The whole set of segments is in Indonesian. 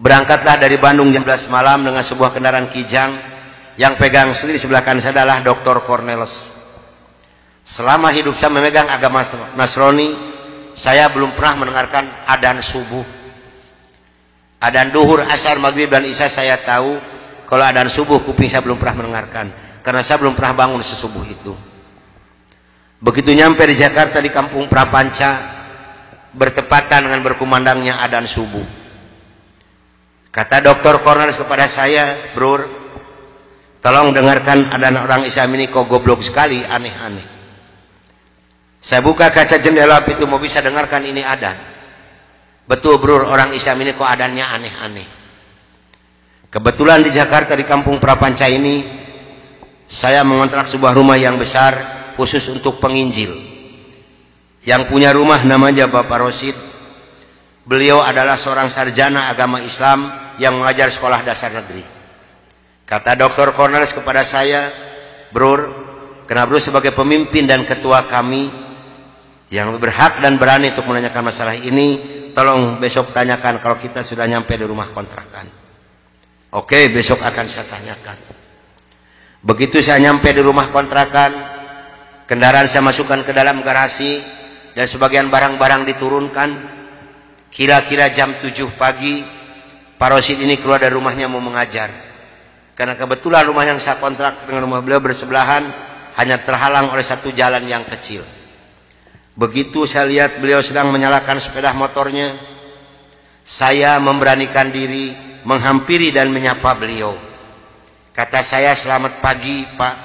Berangkatlah dari Bandung jam 11 malam dengan sebuah kendaraan Kijang. Yang pegang sendiri sebelah kanan saya adalah Dr. Cornelis. Selama hidup saya memegang agama Nasrani, saya belum pernah mendengarkan adzan subuh. Adzan duhur, asar, maghrib, dan isya saya tahu. Kalau adzan subuh, kuping saya belum pernah mendengarkan. Karena saya belum pernah bangun sesubuh itu. Begitu nyampe di Jakarta di kampung Prapanca, bertepatan dengan berkumandangnya adzan subuh. Kata Dr. Cornelis kepada saya, "Bro, tolong dengarkan adzan orang Islam ini kok goblok sekali, aneh-aneh." Saya buka kaca jendela pintu, mau bisa dengarkan ini adzan. Betul, bro, orang Islam ini kok adzannya aneh-aneh. Kebetulan di Jakarta di kampung Prapanca ini, saya mengontrak sebuah rumah yang besar khusus untuk penginjil. Yang punya rumah namanya Bapak Rosid. Beliau adalah seorang sarjana agama Islam yang mengajar sekolah dasar negeri. Kata Dr. Cornelis kepada saya, "Bro, karena bro sebagai pemimpin dan ketua kami yang berhak dan berani untuk menanyakan masalah ini, tolong besok tanyakan kalau kita sudah nyampe di rumah kontrakan." Oke, besok akan saya tanyakan. Begitu saya nyampe di rumah kontrakan, kendaraan saya masukkan ke dalam garasi dan sebagian barang-barang diturunkan. Kira-kira jam 7 pagi, Pak Rosid ini keluar dari rumahnya mau mengajar. Karena kebetulan rumah yang saya kontrak dengan rumah beliau bersebelahan, hanya terhalang oleh satu jalan yang kecil. Begitu saya lihat beliau sedang menyalakan sepeda motornya, saya memberanikan diri menghampiri dan menyapa beliau. Kata saya, "Selamat pagi, Pak."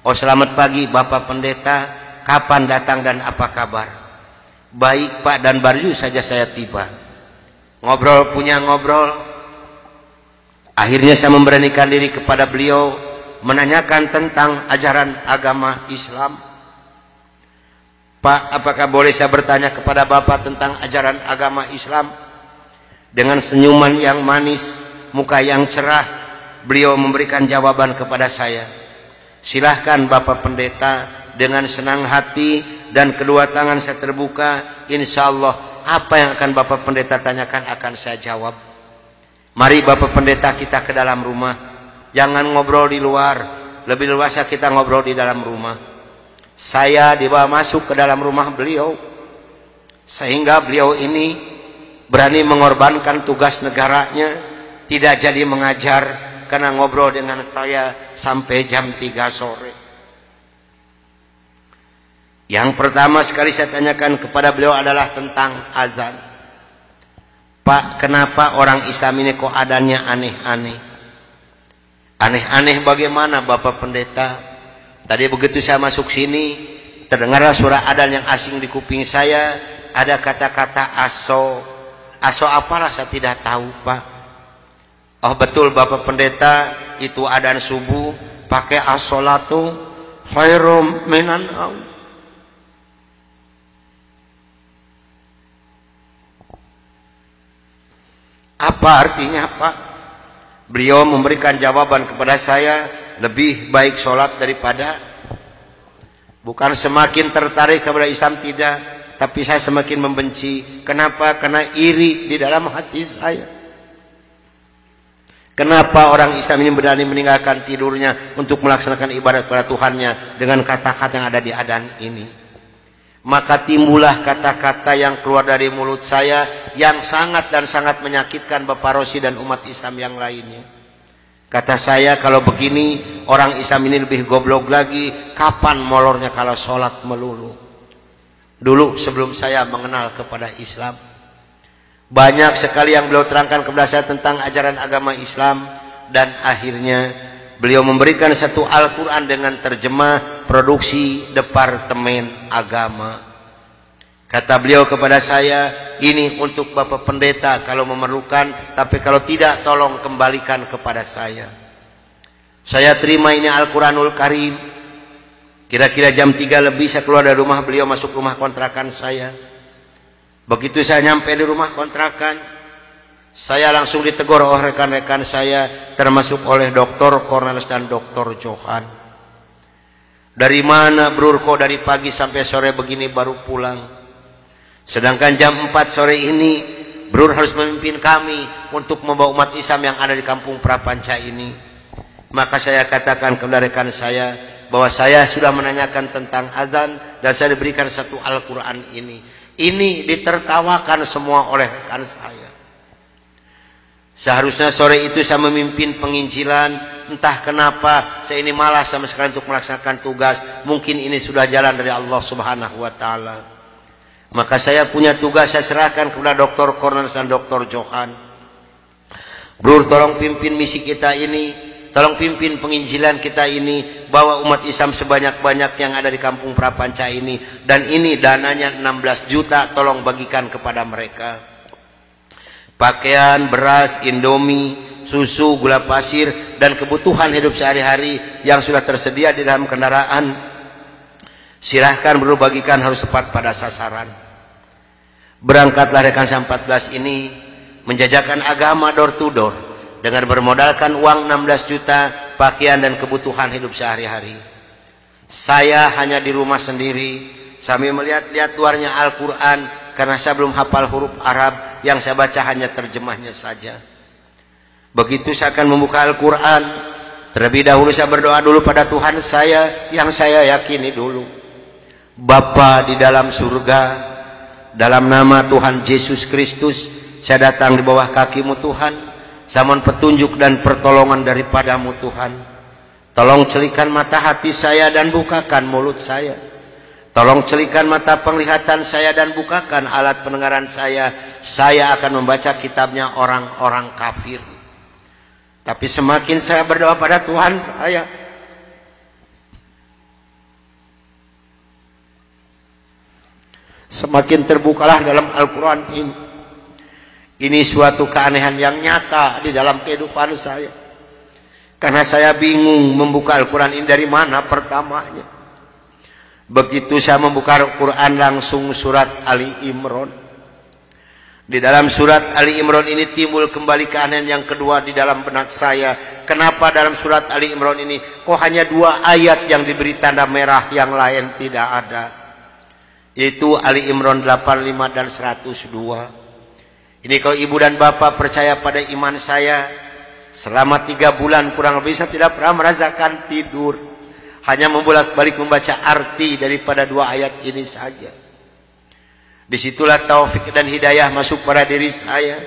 "Oh, selamat pagi, Bapak Pendeta. Kapan datang dan apa kabar?" "Baik, Pak, dan baru saja saya tiba." Ngobrol punya ngobrol. Akhirnya saya memberanikan diri kepada beliau menanyakan tentang ajaran agama Islam. "Pak, apakah boleh saya bertanya kepada Bapak tentang ajaran agama Islam?" Dengan senyuman yang manis, muka yang cerah, beliau memberikan jawaban kepada saya. "Silahkan Bapak Pendeta." Dengan senang hati dan kedua tangan saya terbuka, insya Allah apa yang akan Bapak Pendeta tanyakan akan saya jawab. Mari Bapak Pendeta kita ke dalam rumah. Jangan ngobrol di luar. Lebih luasnya kita ngobrol di dalam rumah. Saya dibawa masuk ke dalam rumah beliau. Sehingga beliau ini berani mengorbankan tugas negaranya. Tidak jadi mengajar karena ngobrol dengan saya sampai jam 3 sore. Yang pertama sekali saya tanyakan kepada beliau adalah tentang azan. "Pak, kenapa orang Islam ini kok adzannya aneh-aneh?" "Aneh-aneh bagaimana Bapak Pendeta?" "Tadi begitu saya masuk sini, terdengarlah suara adzan yang asing di kuping saya. Ada kata-kata aso. Aso apalah saya tidak tahu, Pak." "Oh, betul Bapak Pendeta, itu adzan subuh pakai as-sholatu khairum minan naum." Apa artinya, Pak? Beliau memberikan jawaban kepada saya, lebih baik sholat daripada. Bukan semakin tertarik kepada Islam, tidak, tapi saya semakin membenci. Kenapa? Karena iri di dalam hati saya. Kenapa orang Islam ini berani meninggalkan tidurnya untuk melaksanakan ibadat kepada Tuhannya dengan kata-kata yang ada di adzan ini? Maka timbullah kata-kata yang keluar dari mulut saya yang sangat dan sangat menyakitkan Bapak Rosid dan umat Islam yang lainnya. Kata saya, kalau begini orang Islam ini lebih goblok lagi. Kapan molornya kalau sholat melulu? Dulu sebelum saya mengenal kepada Islam, banyak sekali yang beliau terangkan kepada saya tentang ajaran agama Islam. Dan akhirnya beliau memberikan satu Al-Quran dengan terjemah produksi Departemen Agama. Kata beliau kepada saya, "Ini untuk Bapak Pendeta kalau memerlukan, tapi kalau tidak tolong kembalikan kepada saya." Saya terima ini Al-Quranul Karim. Kira-kira jam 3 lebih saya keluar dari rumah beliau, masuk rumah kontrakan saya. Begitu saya nyampe di rumah kontrakan, saya langsung ditegur oleh rekan-rekan saya, termasuk oleh Dr. Cornelis dan Dr. Johan. "Dari mana, Bro, kok dari pagi sampai sore begini baru pulang? Sedangkan jam 4 sore ini Bro harus memimpin kami untuk membawa umat Islam yang ada di kampung Prapanca ini. Maka saya katakan kepada rekan saya bahwa saya sudah menanyakan tentang azan dan saya diberikan satu Al-Quran ini. Ini ditertawakan semua oleh rekan saya. Seharusnya sore itu saya memimpin penginjilan, entah kenapa saya ini malas sama sekali untuk melaksanakan tugas. Mungkin ini sudah jalan dari Allah Subhanahu wa taala. Maka saya punya tugas, saya serahkan kepada Dr. Cornelius dan Dr. Johan. Bro, tolong pimpin misi kita ini, tolong pimpin penginjilan kita ini, bawa umat Islam sebanyak-banyak yang ada di kampung Prapanca ini. Dan ini dananya 16 juta, tolong bagikan kepada mereka. Pakaian, beras, indomie, susu, gula pasir, dan kebutuhan hidup sehari-hari yang sudah tersedia di dalam kendaraan. Silahkan bro, bagikan, harus tepat pada sasaran. Berangkatlah rekan saya 14 ini menjajakan agama door to door dengan bermodalkan uang 16 juta, pakaian dan kebutuhan hidup sehari-hari. Saya hanya di rumah sendiri sambil melihat-lihat luarnya Al-Quran karena saya belum hafal huruf Arab, yang saya baca hanya terjemahnya saja. Begitu saya akan membuka Al-Quran, terlebih dahulu saya berdoa dulu pada Tuhan saya yang saya yakini dulu. Bapa di dalam surga, dalam nama Tuhan Yesus Kristus, saya datang di bawah kakimu Tuhan. Saya mohon petunjuk dan pertolongan daripadamu Tuhan. Tolong celikan mata hati saya dan bukakan mulut saya. Tolong celikan mata penglihatan saya dan bukakan alat pendengaran saya. Saya akan membaca kitabnya orang-orang kafir. Tapi semakin saya berdoa pada Tuhan saya, semakin terbukalah dalam Al-Quran ini. Ini suatu keanehan yang nyata di dalam kehidupan saya. Karena saya bingung membuka Al-Quran ini dari mana pertamanya. Begitu saya membuka Al-Quran langsung surat Ali Imran. Di dalam surat Ali Imran ini timbul kembali keanehan yang kedua di dalam benak saya. Kenapa dalam surat Ali Imran ini kok hanya 2 ayat yang diberi tanda merah, yang lain tidak ada? Yaitu Ali Imran 85 dan 102. Ini kalau ibu dan bapak percaya pada iman saya, selama 3 bulan kurang lebih saya tidak pernah merasakan tidur, hanya membolak-balik membaca arti daripada 2 ayat ini saja. Disitulah taufik dan hidayah masuk pada diri saya.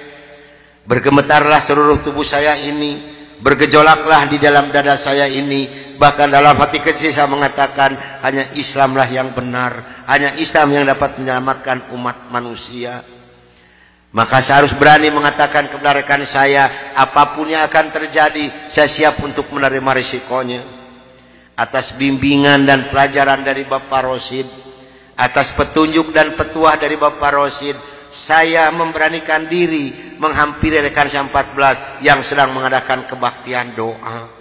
Bergemetarlah seluruh tubuh saya ini, bergejolaklah di dalam dada saya ini. Bahkan dalam hati kecil saya mengatakan, hanya Islamlah yang benar, hanya Islam yang dapat menyelamatkan umat manusia. Maka saya harus berani mengatakan kepada rekan saya, apapun yang akan terjadi, saya siap untuk menerima risikonya. Atas bimbingan dan pelajaran dari Bapak Rosid, atas petunjuk dan petuah dari Bapak Rosid, saya memberanikan diri menghampiri rekan saya 14 yang sedang mengadakan kebaktian doa.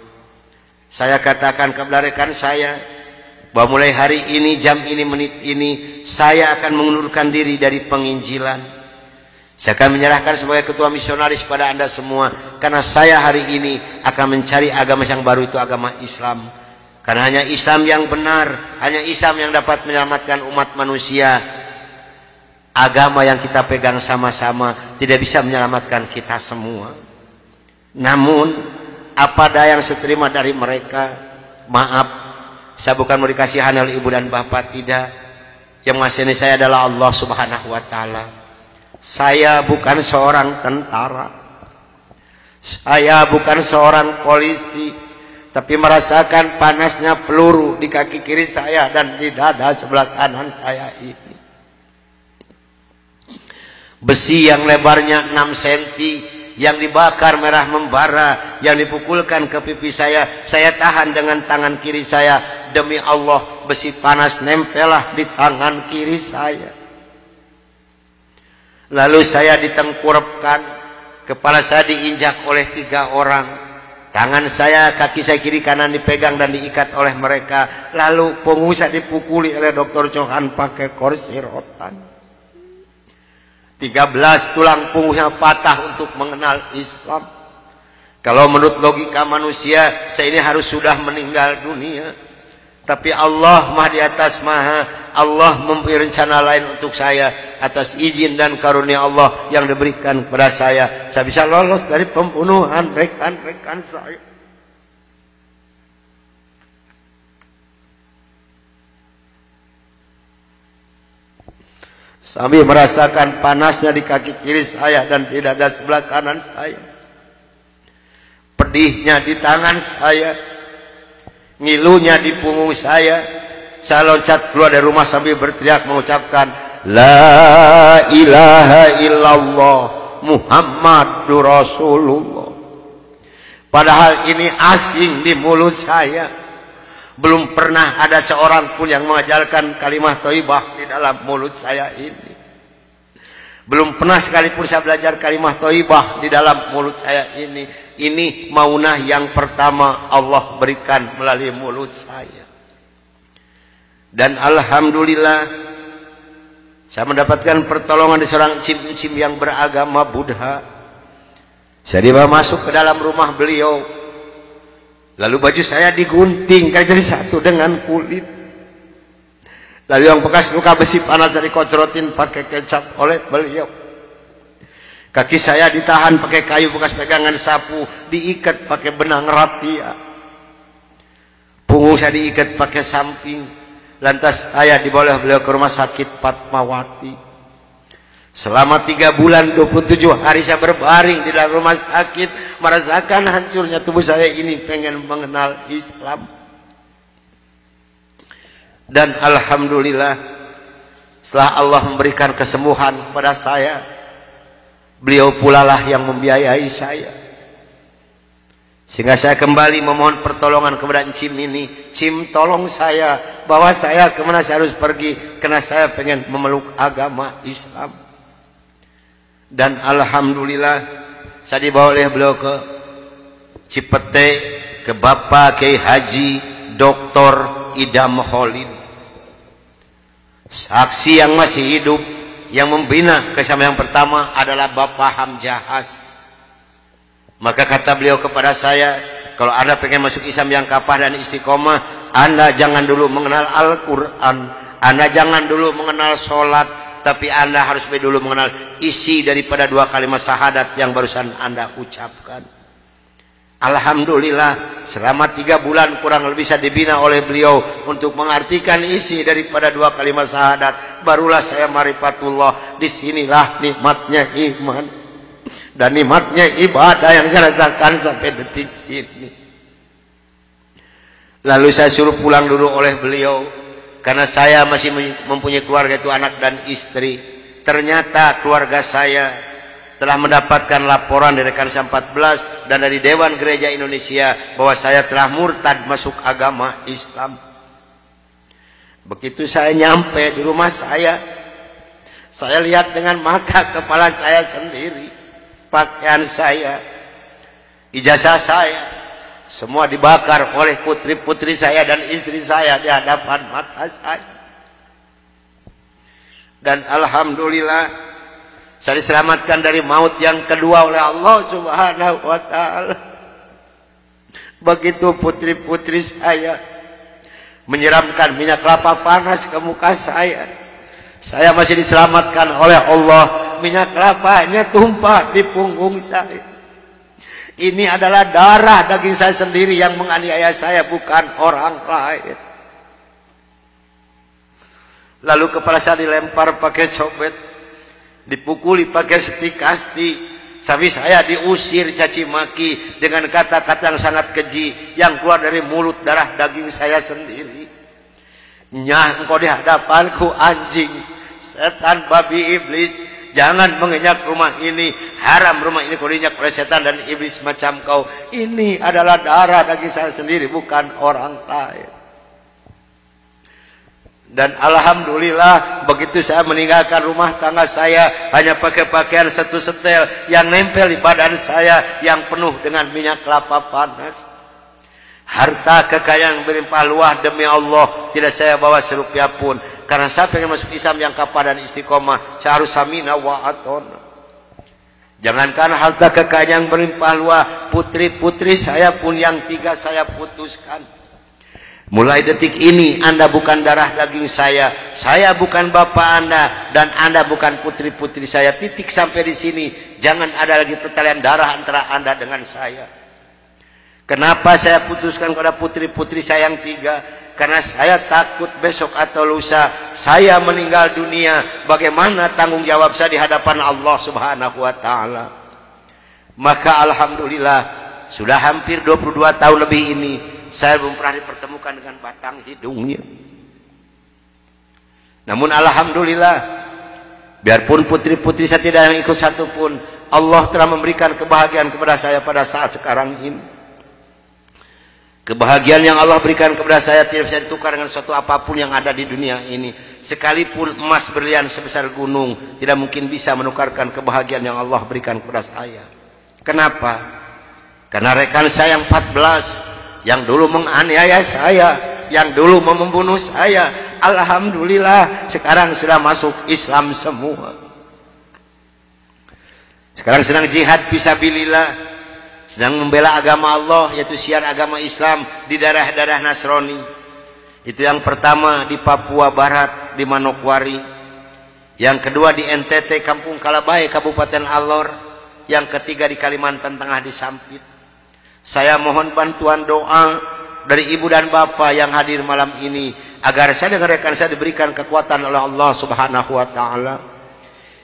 Saya katakan kepada rekan saya bahwa mulai hari ini, jam ini, menit ini, saya akan mengundurkan diri dari penginjilan. Saya akan menyerahkan sebagai ketua misionaris pada Anda semua, karena saya hari ini akan mencari agama yang baru, itu agama Islam. Karena hanya Islam yang benar, hanya Islam yang dapat menyelamatkan umat manusia. Agama yang kita pegang sama-sama tidak bisa menyelamatkan kita semua. Namun apa daya yang saya terima dari mereka, maaf, saya bukan mau dikasihani oleh ibu dan bapak, tidak. Yang mengasihani saya adalah Allah Subhanahu wa taala. Saya bukan seorang tentara, saya bukan seorang polisi, tapi merasakan panasnya peluru di kaki kiri saya dan di dada sebelah kanan saya ini. Besi yang lebarnya 6 cm yang dibakar merah membara, yang dipukulkan ke pipi saya tahan dengan tangan kiri saya. Demi Allah, besi panas nempelah di tangan kiri saya. Lalu saya ditengkurapkan, kepala saya diinjak oleh 3 orang. Tangan saya, kaki saya kiri kanan dipegang dan diikat oleh mereka. Lalu punggung saya dipukuli oleh Dr. Johan pakai kursi rotan. 13 tulang punggungnya patah untuk mengenal Islam. Kalau menurut logika manusia, saya ini harus sudah meninggal dunia. Tapi Allah Maha di atas Maha Allah mempunyai rencana lain untuk saya atas izin dan karunia Allah yang diberikan kepada saya. Saya bisa lolos dari pembunuhan rekan-rekan saya. Sambil merasakan panasnya di kaki kiri saya dan di dada sebelah kanan saya. Pedihnya di tangan saya. Ngilunya di punggung saya. Saya loncat keluar dari rumah sambil berteriak mengucapkan La ilaha illallah Muhammadur Rasulullah. Padahal ini asing di mulut saya. Belum pernah ada seorang pun yang mengajarkan kalimat thayyibah di dalam mulut saya ini. Belum pernah sekalipun saya belajar kalimat thayyibah di dalam mulut saya ini. Ini maunah yang pertama Allah berikan melalui mulut saya. Dan alhamdulillah saya mendapatkan pertolongan dari seorang cim-cim yang beragama Buddha. Saya dibawa masuk ke dalam rumah beliau. Lalu baju saya digunting karena jadi satu dengan kulit. Lalu yang bekas luka besi panas dari kocrotin pakai kecap oleh beliau. Kaki saya ditahan pakai kayu bekas pegangan sapu, diikat pakai benang rapia. Punggung saya diikat pakai samping. Lantas saya dibawa beliau ke rumah sakit Fatmawati. Selama 3 bulan 27 hari saya berbaring di dalam rumah sakit, merasakan hancurnya tubuh saya ini, pengen mengenal Islam. Dan alhamdulillah setelah Allah memberikan kesembuhan kepada saya, beliau pula lah yang membiayai saya. Sehingga saya kembali memohon pertolongan kepada Cim ini. Cim, tolong saya, bawa saya kemana saya harus pergi, karena saya pengen memeluk agama Islam. Dan alhamdulillah saya dibawa oleh beliau ke Cipete, ke Bapak Kiai Haji Dr. Idam Khalid, saksi yang masih hidup yang membina kesama yang pertama adalah Bapak Hamjahas. Maka kata beliau kepada saya, kalau Anda pengen masuk Islam yang kafah dan istiqomah, Anda jangan dulu mengenal Al-Quran, Anda jangan dulu mengenal sholat, tapi Anda harus dulu mengenal isi daripada 2 kalimat syahadat yang barusan Anda ucapkan. Alhamdulillah selama 3 bulan kurang lebih saya dibina oleh beliau untuk mengartikan isi daripada 2 kalimat syahadat. Barulah saya marifatullah. Disinilah nikmatnya iman dan nikmatnya ibadah yang saya rasakan sampai detik ini. Lalu saya suruh pulang dulu oleh beliau karena saya masih mempunyai keluarga, itu anak dan istri. Ternyata keluarga saya telah mendapatkan laporan dari rekan 14 dan dari Dewan Gereja Indonesia bahwa saya telah murtad masuk agama Islam. Begitu saya nyampe di rumah saya lihat dengan mata kepala saya sendiri, pakaian saya, ijazah saya, semua dibakar oleh putri-putri saya dan istri saya di hadapan mata saya. Dan alhamdulillah saya diselamatkan dari maut yang kedua oleh Allah Subhanahu wa ta'ala. Begitu putri-putri saya menyiramkan minyak kelapa panas ke muka saya masih diselamatkan oleh Allah. Minyak kelapanya tumpah di punggung saya. Ini adalah darah daging saya sendiri yang menganiaya saya, bukan orang lain. Lalu kepala saya dilempar pakai cobek, dipukuli pakai setikasti, sampai saya diusir caci maki dengan kata-kata yang sangat keji yang keluar dari mulut darah daging saya sendiri. Nyah, engkau di hadapanku anjing, setan, babi, iblis, jangan menginjak rumah ini, haram rumah ini kau diinjak oleh setan dan iblis macam kau. Ini adalah darah daging saya sendiri, bukan orang lain. Dan alhamdulillah begitu saya meninggalkan rumah tangga saya hanya pakai pakaian satu setel yang nempel di badan saya yang penuh dengan minyak kelapa panas. Harta kekayaan berlimpah luah demi Allah tidak saya bawa serupiah pun, karena saya pengen masuk Islam yang kafah dan istiqomah. Saya harus samina wa atona. Jangankan harta kekayaan berlimpah luah, putri-putri saya pun yang 3 saya putuskan. Mulai detik ini Anda bukan darah daging saya bukan bapak Anda, dan Anda bukan putri-putri saya. Titik sampai di sini. Jangan ada lagi pertalian darah antara Anda dengan saya. Kenapa saya putuskan kepada putri-putri saya yang 3? Karena saya takut besok atau lusa saya meninggal dunia, bagaimana tanggung jawab saya di hadapan Allah Subhanahu wa taala. Maka alhamdulillah sudah hampir 22 tahun lebih ini saya belum pernah dipertemukan dengan batang hidungnya. Namun alhamdulillah, biarpun putri-putri saya tidak yang ikut satupun, Allah telah memberikan kebahagiaan kepada saya pada saat sekarang ini. Kebahagiaan yang Allah berikan kepada saya tidak bisa ditukar dengan suatu apapun yang ada di dunia ini. Sekalipun emas berlian sebesar gunung tidak mungkin bisa menukarkan kebahagiaan yang Allah berikan kepada saya. Kenapa? Karena rekan saya yang 14 yang dulu menganiaya saya, yang dulu membunuh saya, alhamdulillah sekarang sudah masuk Islam semua. Sekarang sedang jihad fisabilillah, sedang membela agama Allah, yaitu syiar agama Islam di daerah-daerah Nasrani. Itu yang pertama di Papua Barat, di Manokwari. Yang kedua di NTT, Kampung Kalabai, Kabupaten Alor. Yang ketiga di Kalimantan Tengah, di Sampit. Saya mohon bantuan doa dari ibu dan bapak yang hadir malam ini, agar saya dengan rekan saya diberikan kekuatan oleh Allah Subhanahu wa taala.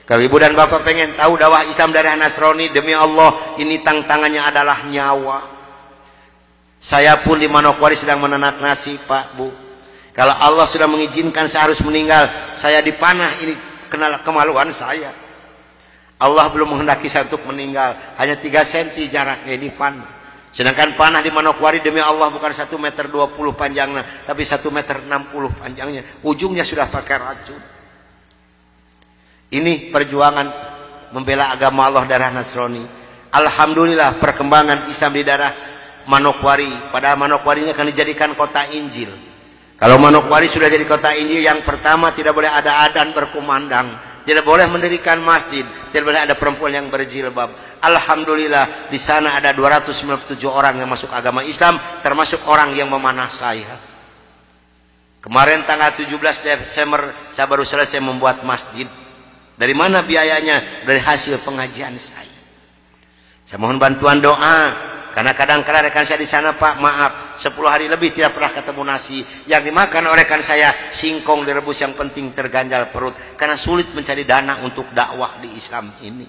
Kalau ibu dan bapak pengen tahu dakwah Islam daerah Nasrani, demi Allah ini tantangannya adalah nyawa. Saya pun di Manokwari sedang menanak nasi, Pak, Bu. Kalau Allah sudah mengizinkan saya harus meninggal, saya dipanah, ini kenal kemaluan saya. Allah belum menghendaki saya untuk meninggal, hanya 3 cm jaraknya dipanah. Sedangkan panah di Manokwari demi Allah bukan 1,20 meter panjangnya, tapi 1,60 meter panjangnya. Ujungnya sudah pakai racun. Ini perjuangan membela agama Allah daerah Nasrani. Alhamdulillah perkembangan Islam di daerah Manokwari. Pada Manokwari ini akan dijadikan kota Injil. Kalau Manokwari sudah jadi kota Injil, yang pertama tidak boleh ada adzan berkumandang, tidak boleh mendirikan masjid, tidak boleh ada perempuan yang berjilbab. Alhamdulillah di sana ada 297 orang yang masuk agama Islam, termasuk orang yang memanah saya. Kemarin tanggal 17 Desember saya baru selesai membuat masjid. Dari mana biayanya? Dari hasil pengajian saya. Saya mohon bantuan doa, karena kadang-kadang rekan saya di sana, Pak, maaf, 10 hari lebih tidak pernah ketemu nasi. Yang dimakan oleh rekan saya singkong direbus, yang penting terganjal perut, karena sulit mencari dana untuk dakwah di Islam ini.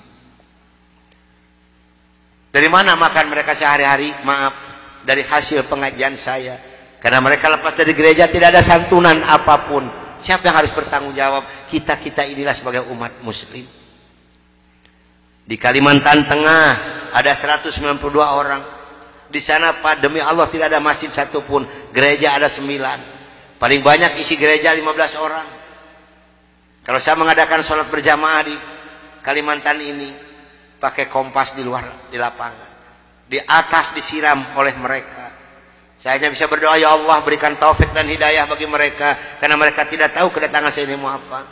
Dari mana makan mereka sehari-hari? Maaf, dari hasil pengajian saya. Karena mereka lepas dari gereja tidak ada santunan apapun. Siapa yang harus bertanggung jawab? Kita-kita inilah sebagai umat muslim. Di Kalimantan Tengah ada 192 orang. Di sana, Pak, demi Allah tidak ada masjid satupun. Gereja ada 9. Paling banyak isi gereja 15 orang. Kalau saya mengadakan sholat berjamaah di Kalimantan ini, pakai kompas di luar, di lapangan, di atas disiram oleh mereka. Saya hanya bisa berdoa, ya Allah berikan taufik dan hidayah bagi mereka, karena mereka tidak tahu kedatangan saya ini mau apa.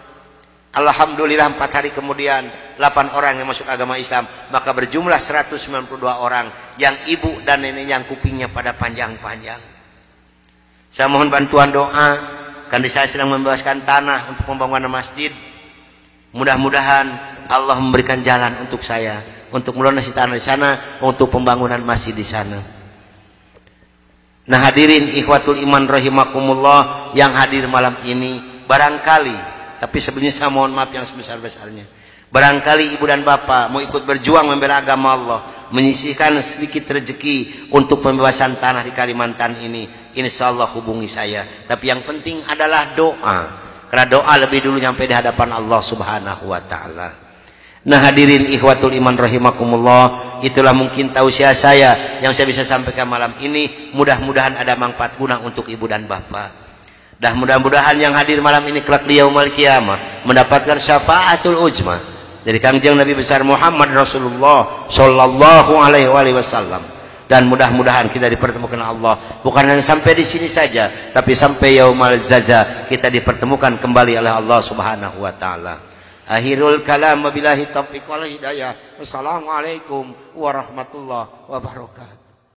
Alhamdulillah 4 hari kemudian 8 orang yang masuk agama Islam, maka berjumlah 192 orang yang ibu dan nenek yang kupingnya pada panjang-panjang. Saya mohon bantuan doa, karena saya sedang membebaskan tanah untuk pembangunan masjid. Mudah-mudahan Allah memberikan jalan untuk saya, untuk melunasi tanah di sana, untuk pembangunan masjid di sana. Nah hadirin ikhwatul iman rahimakumullah yang hadir malam ini, barangkali, tapi sebelumnya saya mohon maaf yang sebesar-besarnya, barangkali ibu dan bapak mau ikut berjuang membela agama Allah, menyisihkan sedikit rezeki untuk pembebasan tanah di Kalimantan ini, insya Allah hubungi saya. Tapi yang penting adalah doa, karena doa lebih dulu nyampe di hadapan Allah Subhanahu wa taala. Nah hadirin ikhwatul iman rahimakumullah, itulah mungkin tausiah saya yang saya bisa sampaikan malam ini. Mudah-mudahan ada manfaat guna untuk ibu dan bapak. Dan mudah-mudahan yang hadir malam ini kelak di yaumul qiyamah mendapatkan syafaatul ujma dari Kangjeng Nabi besar Muhammad Rasulullah sallallahu alaihi wasallam. Dan mudah-mudahan kita dipertemukan Allah bukan hanya sampai di sini saja, tapi sampai yaumul jaza kita dipertemukan kembali oleh Allah Subhanahu wa taala. Akhirul kalam, wabillahi taufiq wal hidayah. Wassalamualaikum warahmatullahi wabarakatuh.